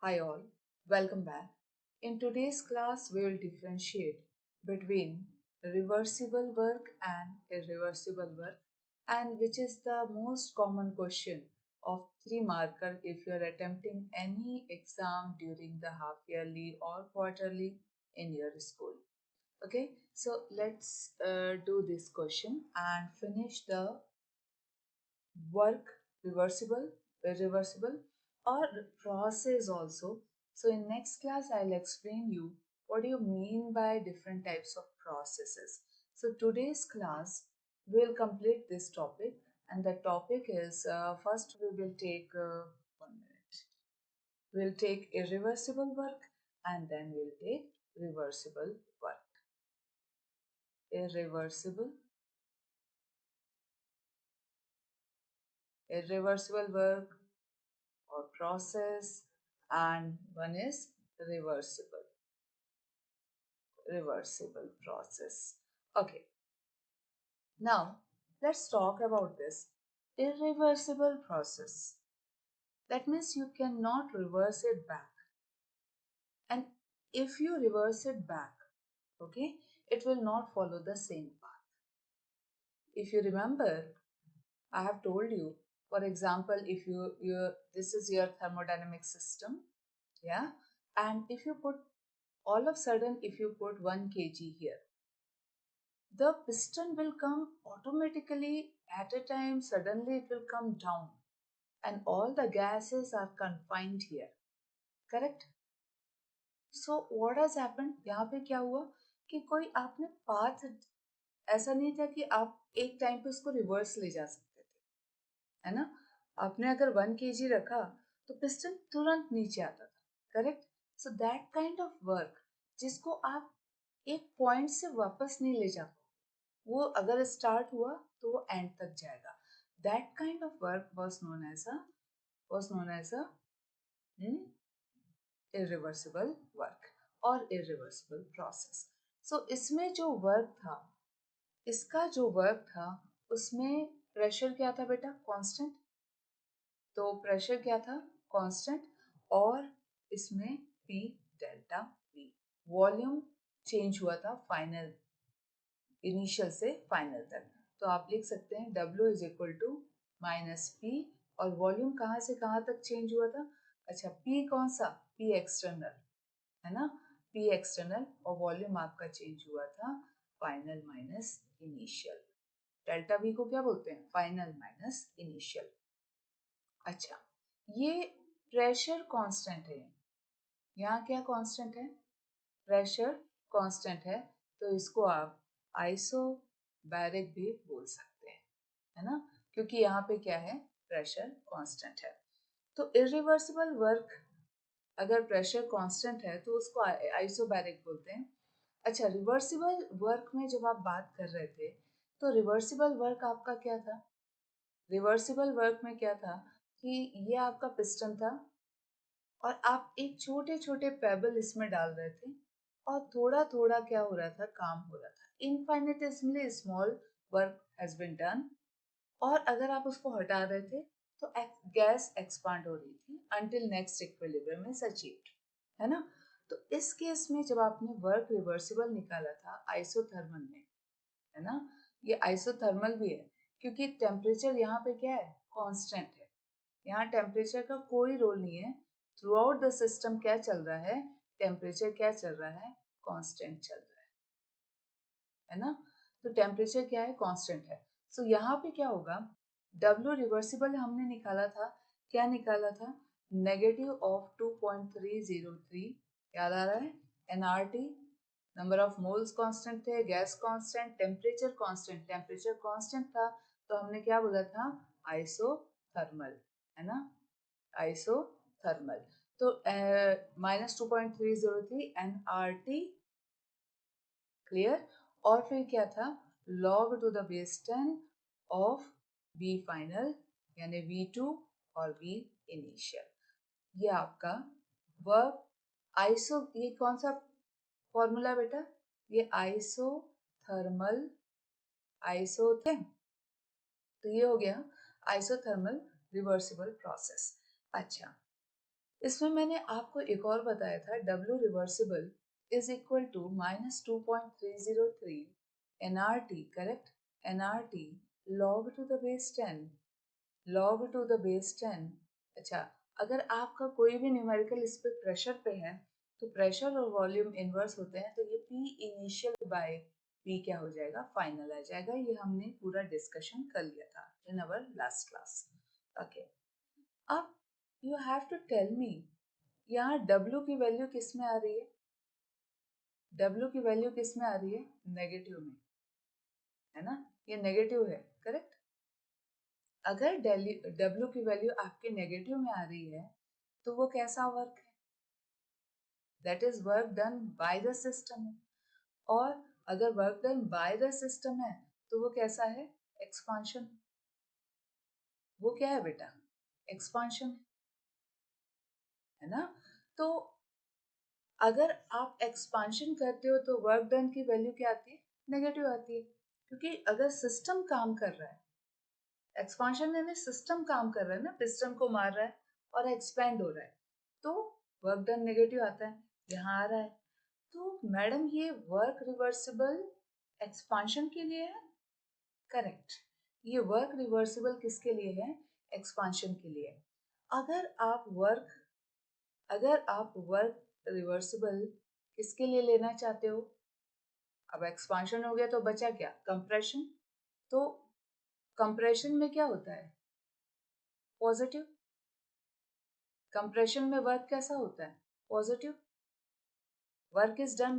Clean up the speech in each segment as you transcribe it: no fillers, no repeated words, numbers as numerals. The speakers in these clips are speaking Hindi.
Hi all, welcome back. In today's class, we will differentiate between reversible work and irreversible work, and which is the most common question of 3 marker if you are attempting any exam during the half yearly or quarterly in your school. Okay, so let's do this question and finish the work reversible, irreversible, or process also. So in next class, I'll explain you what do you mean by different types of processes. So today's class will complete this topic, and the topic is first we will take 1 minute. We'll take irreversible work and then we'll take reversible work. Irreversible, irreversible work or process, and one is reversible process. Okay, now let's talk about this irreversible process. That means you cannot reverse it back, and if you reverse it back, okay, it will not follow the same path. If you remember, I have told you, for example, if you this is your thermodynamic system, yeah, and if you put all of a sudden, if you put 1 kg here, the piston will come automatically at a time, suddenly it will come down, and all the gases are confined here, correct? So what has happened, यहाँ पे क्या हुआ कि कोई आपने पाथ, ऐसा नहीं था कि आप एक टाइम पे उसको रिवर्स ले जा सकते थे, है ना? आपने अगर 1 kg रखा तो पिस्टन तुरंत नीचे आता था, correct? So that kind of work जिसको आप एक पॉइंट से वापस नहीं ले जा पाओ, वो अगर स्टार्ट हुआ तो वो एंड तक जाएगा. That kind of work was known as a irreversible work और irreversible process. So इसमें जो वर्क था, इसका जो वर्क था, उसमें प्रेशर क्या था बेटा? कांस्टेंट. तो प्रेशर क्या था? कांस्टेंट. और इसमें P delta V. Volume change हुआ था फाइनल, इनिशियल से फाइनल तक. तो आप लिख सकते हैं W is equal to minus P. और वॉल्यूम कहाँ से कहाँ तक चेंज हुआ था? अच्छा, P कौन सा? P एक्सटर्नल, है ना? P external. और वॉल्यूम आपका चेंज हुआ था final minus initial. Delta V को क्या बोलते हैं? Final minus initial. अच्छा, ये प्रेशर कांस्टेंट है. यहाँ क्या कांस्टेंट है? प्रेशर कांस्टेंट है. तो इसको आप आइसोबैरिक भी बोल सकते हैं, है ना? क्योंकि यहाँ पे क्या है? प्रेशर कांस्टेंट है. तो इरिवर्सिबल वर्क अगर प्रेशर कांस्टेंट है तो उसको आइसोबैरिक बोलते हैं. अच्छा, रिवर्सिबल वर्क में जब आप बात कर रहे थे तो रिवर्सिबल वर्क आपका क्या था? रिवर्सिबल वर्क में क्या था कि ये आपका पिस्टन था और आप एक छोटे छोटे पेबल इसमें डाल रहे थे और थोड़ा थोड़ा क्या हो रहा था? काम हो रहा था. Infinitesimally small work has been done. और अगर आप उसको हटा रहे थे तो गैस एक्सपांड हो रही थी until next equilibrium is achieved, है ना? तो इस केस में जब आपने वर्क रिवर्सिबल निकाला था आइसोथर्मल में, है ना, ये आइसोथर्मल भी है क्योंकि टेम्परेचर यहाँ पे क्या है? कांस्टेंट है. यहाँ टेम्परेचर का कोई रोल नहीं है. थ्रू आउट द सिस्टम क्या चल रहा है? टेम्परेचर क्या चल रहा है? कांस्टेंट चल रहा है ना? तो टेम्परेचर क्या है? कांस्टेंट है. सो यहाँ पे क्या होगा? W रिवर्सिबल हमने निकाला था, क्या निकाला था? Negative of 2.303. याद आ रहा है? NRT number of moles constant थे, gas constant, temperature constant. Temperature constant था तो हमने क्या बोला था? आइसोथर्मल, है ना? आइसोथर्मल. तो -2.303 एनआरटी, क्लियर. और फिर क्या था? Log to the base 10 of V final यानी V2 और V इनिशियल. ये आपका वर्क आइसो, ये कौन सा फॉर्मूला बेटा? ये आइसोथर्मल, आइसोथर्म. तो ये हो गया आइसोथर्मल रिवर्सिबल प्रोसेस. अच्छा, इसमें मैंने आपको एक और बताया था, W reversible is equal to -2.303 nRT, correct, nRT log to the base 10, log to the base 10। अच्छा, अगर आपका कोई भी न्यूमेरिकल इस पे प्रेशर पे है तो प्रेशर और वॉल्यूम इनवर्स होते हैं, तो ये P इनिशियल बाय P क्या हो जाएगा, फाइनल आ जाएगा। ये हमने पूरा डिस्कशन कर लिया था in our last class. Okay, अब you have to tell me यहाँ W की वैल्यू किस में आ रही है, W की वैल्यू किस में आ रही है, नेगेटिव में, है ना, ये नेगेटिव है, करेक्ट। अगर W की वैल्यू आपके नेगेटिव में आ रही है तो वो कैसा वर्क है, that is work done by the system. और अगर work done by the system है तो वो कैसा है, एक्सपांशन। वो क्या है बेटा, एक्सपांशन, है ना। तो अगर आप एक्सपांशन करते हो तो वर्क डन की वैल्यू क्या आती है, नेगेटिव आती है, क्योंकि अगर सिस्टम काम कर रहा है, एक्सपांशन यानी सिस्टम काम कर रहा है ना, पिस्टन को मार रहा है और एक्सपेंड हो रहा है, तो वर्क डन नेगेटिव आता है, यहाँ आ रहा है। तो मैडम ये वर्क रिवर्सिबल एक्सपांशन के लिए है, करेक्ट। ये वर्क रिवर्सिबल किसके लिए है, एक्सपांशन के लिए। अगर आप वर्क अगर आप वर्क रिवर्सिबल किसके लिए लेना चाहते हो, अब एक्सपांशन हो गया तो बचा क्या, कंप्रेशन। तो कंप्रेशन में क्या होता है, पॉजिटिव। कंप्रेशन में वर्क कैसा होता है, positive. Work is done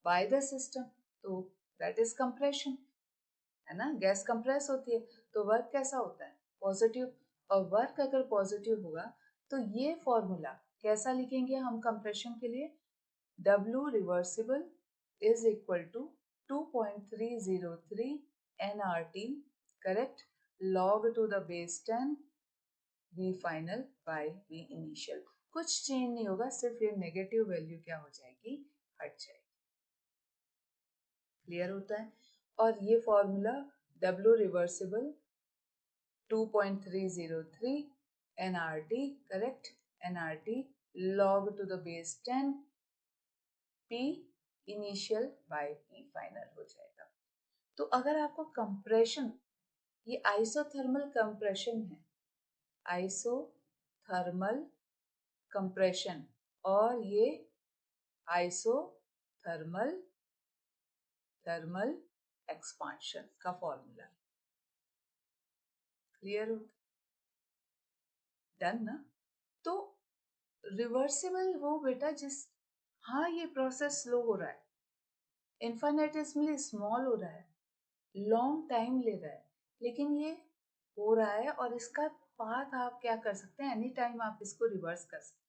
by the system, तो दैट इज कंप्रेशन, है ना। गैस कंप्रेस होती है तो वर्क कैसा होता है, पॉजिटिव। और वर्क अगर पॉजिटिव होगा तो ये फॉर्मूला कैसा लिखेंगे हम कंप्रेशन के लिए, W reversible is equal to 2.303 nRT, correct, log to the base 10 V final by V initial. कुछ चेंज नहीं होगा, सिर्फ ये नेगेटिव वैल्यू क्या हो जाएगी, हट जाएगी। क्लियर होता है। और ये formula W reversible 2.303 nRT, correct, nRT log to the base 10 P initial by P final हो जाएगा। तो अगर आपको कंप्रेशन, ये आइसोथर्मल कंप्रेशन है, आइसोथर्मल कंप्रेशन, और ये आइसोथर्मल थर्मल एक्सपांशन का फॉर्मूला। क्लियर हो, डन ना। तो रिवर्सिबल वो बेटा जिस, हाँ ये प्रोसेस स्लो हो रहा है, इन्फाइनेटिसमली स्मॉल हो रहा है, लॉन्ग टाइम ले रहा है, लेकिन ये हो रहा है और इसका पाथ आप क्या कर सकते हैं, एनी टाइम आप इसको रिवर्स कर सकते हैं।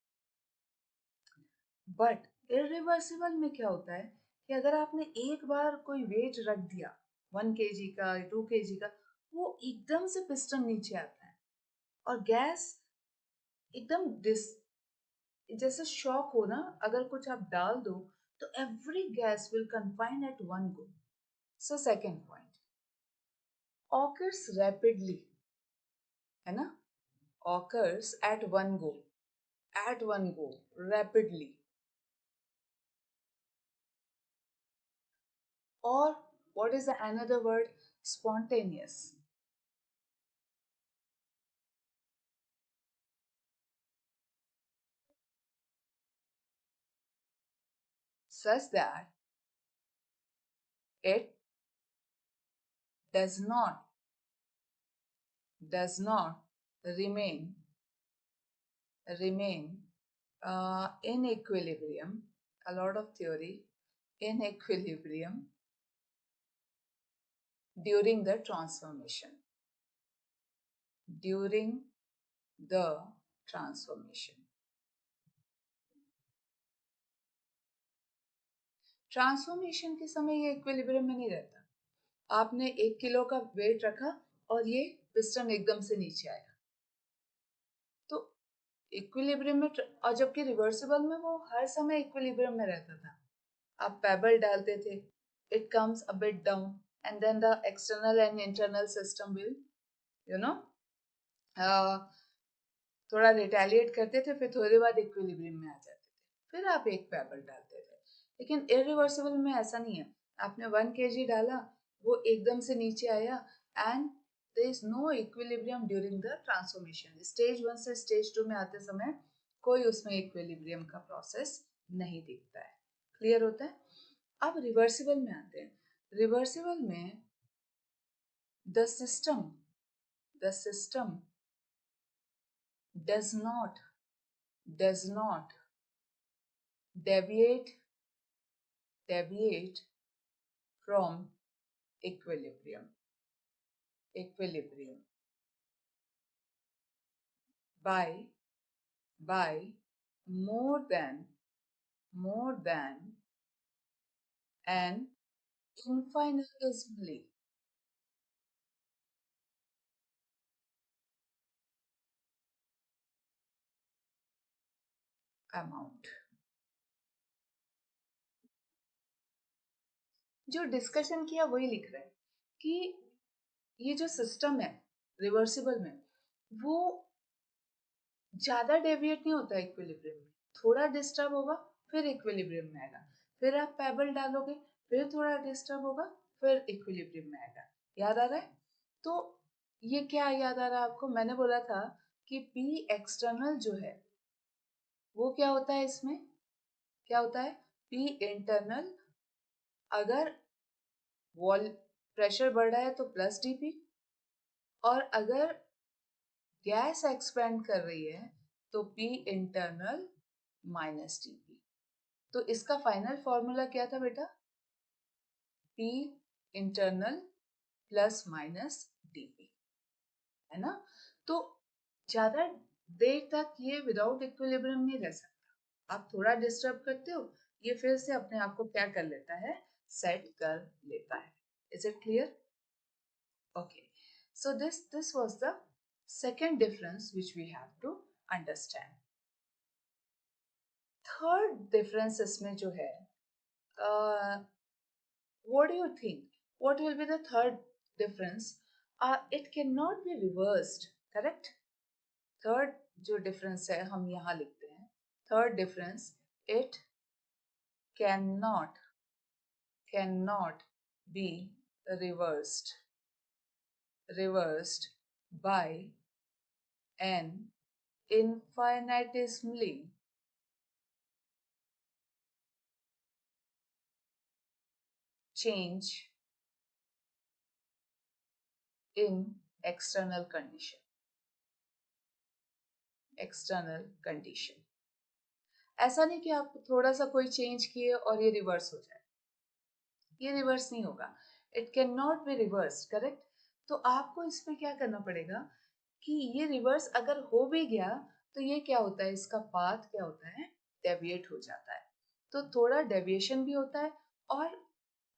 बट इरिवर्सिबल में क्या होता है कि अगर आपने एक बार कोई वेट रख दिया 1 kg का, 2 kg का, वो एकदम से पिस्टन नीचे आता है और गैस एकदम जैसे शॉक हो ना, अगर कुछ आप डाल दो तो every gas will confine at one go. So second point, occurs rapidly, है ना, occurs at one go, rapidly. Or what is the another word? Spontaneous. Such that it does not remain in equilibrium. A lot of theory, in equilibrium during the transformation. During the transformation. Transformation के समय ये इक्विलिब्रियम में नहीं रहता। आपने 1 किलो का वेट रखा और ये पिस्टन एकदम से नीचे आया, तो इक्विलिब्रियम में, और जबकि रिवर्सिबल में वो हर समय इक्विलिब्रियम में रहता था। आप पेबल डालते थे, it comes a bit down and then the external and internal system will, you know, थोड़ा रिटेलिएट करते थे, फिर थोड़ी देर बाद इक्विलिब्रियम में आ जाते थे, फिर आप एक पेबल डालते थे। लेकिन इरिवर्सिबल में ऐसा नहीं है, आपने 1 kg डाला, वो एकदम से नीचे आया and there is no equilibrium during the transformation. Stage 1 से स्टेज 2 में आते समय कोई उसमें इक्विलिब्रियम का प्रोसेस नहीं दिखता है। क्लियर होता है? अब रिवर्सिबल में आते हैं। रिवर्सिबल में the system does not deviate from equilibrium by more than an infinitesimally amount। जो डिस्कशन किया वही लिख रहा है कि ये जो सिस्टम है रिवर्सिबल में, वो ज्यादा डेविएट नहीं होता इक्विलिब्रियम में, थोड़ा डिस्टर्ब होगा फिर इक्विलिब्रियम में आएगा, फिर आप पेबल डालोगे, फिर थोड़ा डिस्टर्ब होगा, फिर इक्विलिब्रियम में आएगा। याद आ रहा है? तो ये क्या याद आ रहा है आपको? मैंने बोला था कि पी एक्सटर्नल जो है वो क्या होता है, इसमें क्या होता है, पी इंटरनल, अगर वॉल प्रेशर बढ़ रहा है तो प्लस डीपी, और अगर गैस एक्सपेंड कर रही है तो पी इंटरनल माइनस डीपी। तो इसका फाइनल फॉर्मूला क्या था बेटा? P internal plus minus DP, है ना? तो ज्यादा देर तक ये विदाउट इक्विलिब्रियम नहीं रह सकता, आप थोड़ा डिस्टर्ब करते हो, ये फिर से अपने आप को क्या कर लेता है, सेट कर लेता है। Is it clear? Okay, so this was the second difference which we have to understand. Third difference इसमें जो है, what do you think? What will be the third difference? It cannot be reversed, correct? Third जो difference है हम यहाँ लिखते हैं, third difference, it cannot be reversed by an infinitesimally change in external condition। ऐसा नहीं कि आप थोड़ा सा कोई चेंज किए और ये रिवर्स हो जाए, ये रिवर्स नहीं होगा। It can not be reverse, correct? तो आपको इसमें क्या करना पड़ेगा कि ये रिवर्स अगर हो भी गया तो ये क्या होता है, इसका पाथ क्या होता है, डेविएट हो जाता है। तो थोड़ा डेविएशन भी होता है, और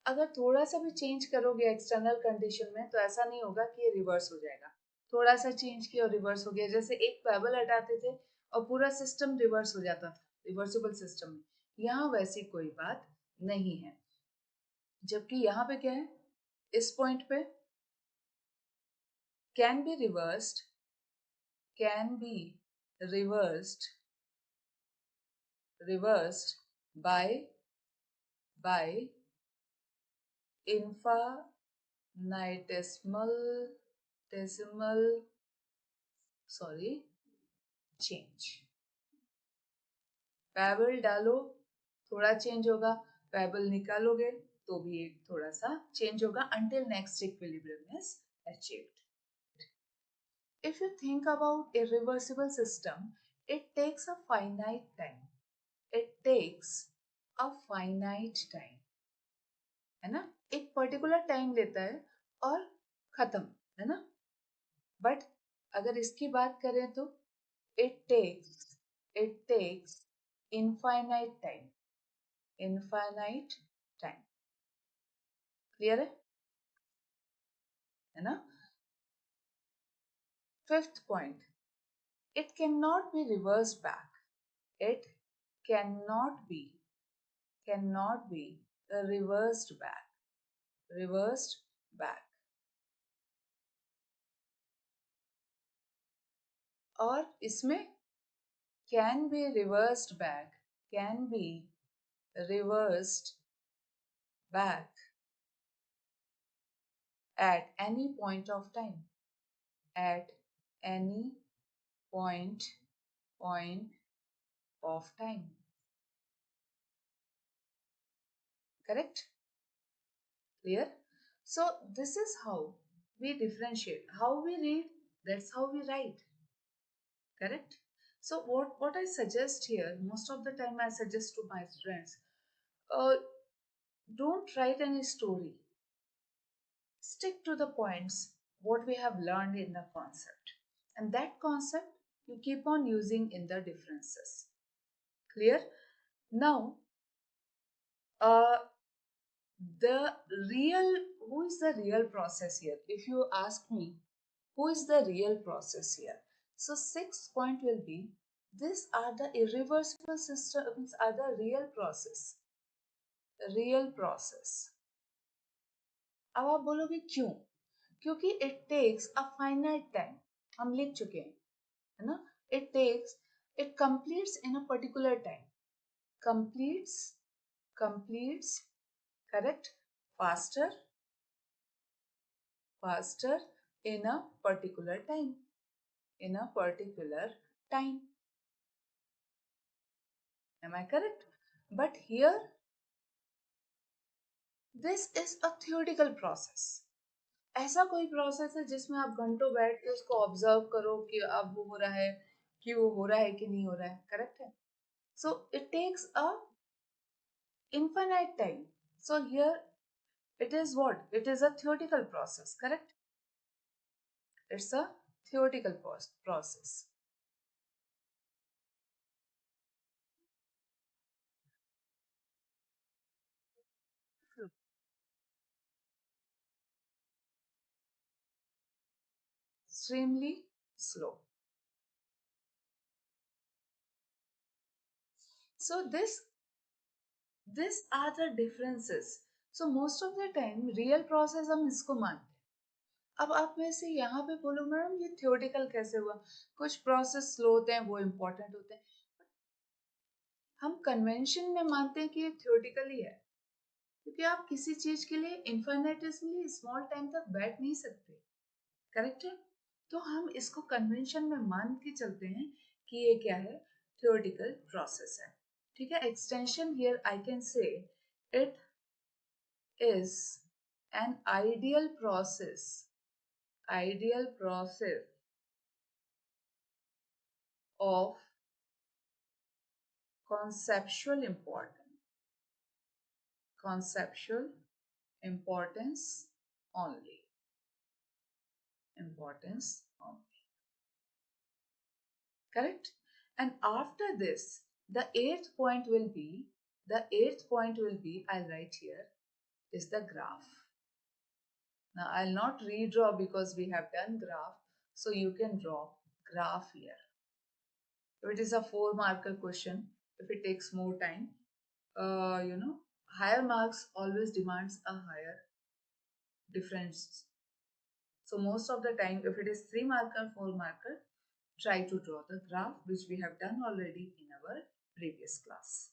अगर थोड़ा सा भी चेंज करोगे एक्सटर्नल कंडीशन में तो ऐसा नहीं होगा कि ये रिवर्स हो जाएगा। थोड़ा सा चेंज किया और रिवर्स हो गया, जैसे एक पेबल हटाते थे और पूरा सिस्टम रिवर्स हो जाता था रिवर्सिबल सिस्टम में, यहाँ वैसी कोई बात नहीं है। जबकि यहाँ पे क्या है, इस पॉइंट पे can be reversed by infinitesimal change। Payable डालो थोड़ा चेंज होगा, पेबल निकालोगे तो भी एक थोड़ा सा चेंज होगा, until next equilibrium is achieved। If you think about irreversible system, it takes a finite time, है ना? एक पर्टिकुलर टाइम लेता है और खत्म, है ना? बट अगर इसकी बात करें तो it takes infinite time। Clear है ना? Fifth point, it cannot be reversed back। it cannot be reversed back। और इसमें can be reversed back, can be reversed back at any point of time, at any point of time. Correct? Clear? So this is how we differentiate. How we read, that's how we write. Correct? So what I suggest here, most of the time I suggest to my friends, uh, don't write any story. Stick to the points, what we have learned in the concept. And that concept you keep on using in the differences. Clear? Now, uh, the real, who is the real process here? If you ask me, who is the real process here? So sixth point will be, these are the irreversible systems, are the real process. Real process. अब आप बोलोगे क्यों? क्योंकि it takes a finite time. हम लिख चुके हैं, है ना? It takes, it completes in a particular time. Completes, correct? Faster in a particular time. In a particular time. Am I correct? But here, this is a theoretical process. ऐसा कोई प्रोसेस है जिसमें आप घंटों बैठ के उसको ऑब्जर्व करो कि अब वो हो रहा है, कि वो हो रहा है कि नहीं हो रहा है. करेक्ट है? So it takes a infinite time. So here it is what? It is a theoretical process. Correct? It's a theoretical process. Extremely slow. So these are the differences. So most of the time real process हम इसको मानते हैं. अब आप में से यहाँ पे बोलो मैडम ये थियोरेटिकल कैसे हुआ? कुछ प्रोसेस स्लो होते हैं, वो इम्पोर्टेंट होते हैं. हम कन्वेंशन में मानते हैं कि ये थियोरेटिकल ही है, क्योंकि आप किसी चीज के लिए इन्फाइनाइटली स्मॉल टाइम तक बैठ नहीं सकते. करेक्ट है? तो हम इसको कन्वेंशन में मान के चलते हैं कि ये क्या है? थियोरेटिकल प्रोसेस है. ठीक है? Extension here I can say it is an ideal process of conceptual importance only. Importance only. Correct? And after this, the eighth point will be, I'll write here, is the graph. Now I'll not redraw because we have done graph. So you can draw graph here. If it is a 4-marker question, if it takes more time, higher marks always demands a higher difference. So most of the time, if it is 3-marker, 4-marker, try to draw the graph, which we have done already in our previous class.